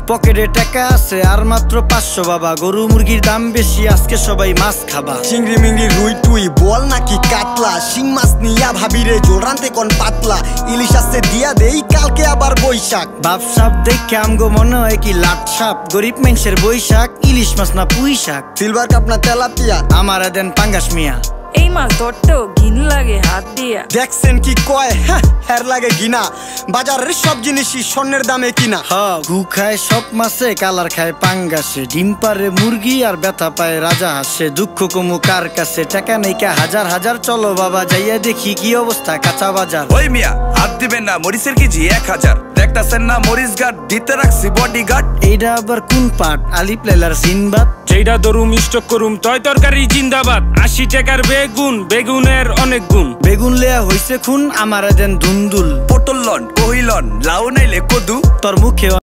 পকেটে টাকা আছে আর মাত্র 500 বাবা। গরু মুরগির দাম বেশি, আজকে সবাই মাছ খাবা। চিংড়ি মিংড়ি রুই টুই বল নাকি কাতলা, শিং মাছ নিয়া ভাবিরে জোল রানতে কোন পাতলা। ইলিশ আসছে দিয়া দেই কালকে আবার বৈশাখ। বাপ সাপ দেখে আমগো মনে হয় কি লাট সাপ। গরিব মানুষের বৈশাখ, ইলিশ মাছ না পুঁই শাক। সিলভার কাপ না তেলাপিয়া, আমারে দেন পাঙ্গাস মিয়া। এই মাছ ধরতেও ঘিন লাগে হাত দিয়া। দেখছেন কি কয়, হের লাগে ঘিনা। বাজারের সব জিনিসই স্বর্ণের দামে কিনা। ঘু খায় সব মাছে, কালার খায় পাঙ্গাসে। ডিম পারে মুরগি আর ব্যথা পায় রাজা হাসে। দুঃখ কমু কার কাছে, টাকা নেই কা হাজার হাজার। চলো বাবা যাইয়া দেখি কি অবস্থা কাঁচা বাজার। ওই মিয়া হাত দিবেন না, মরিচের কেজি 1000। দেখতাছেন না মরিচ গার্ড দিতে রাখছি বডি গার্ড। এইটা আবার কোন পাট? আলিপ লাইলার সিনবাদ। যেইটা দরুম স্টক করুম তয় তরকারি জিন্দাবাদ। 80 টাকার বেগুন, বেগুনের অনেক গুণ। বেগুন লেয়া হইছে খুন, আমারে দেন ধুন্দুল। পটল লন, কহিলন, লাউ নাইলে কদু। তোর মুখে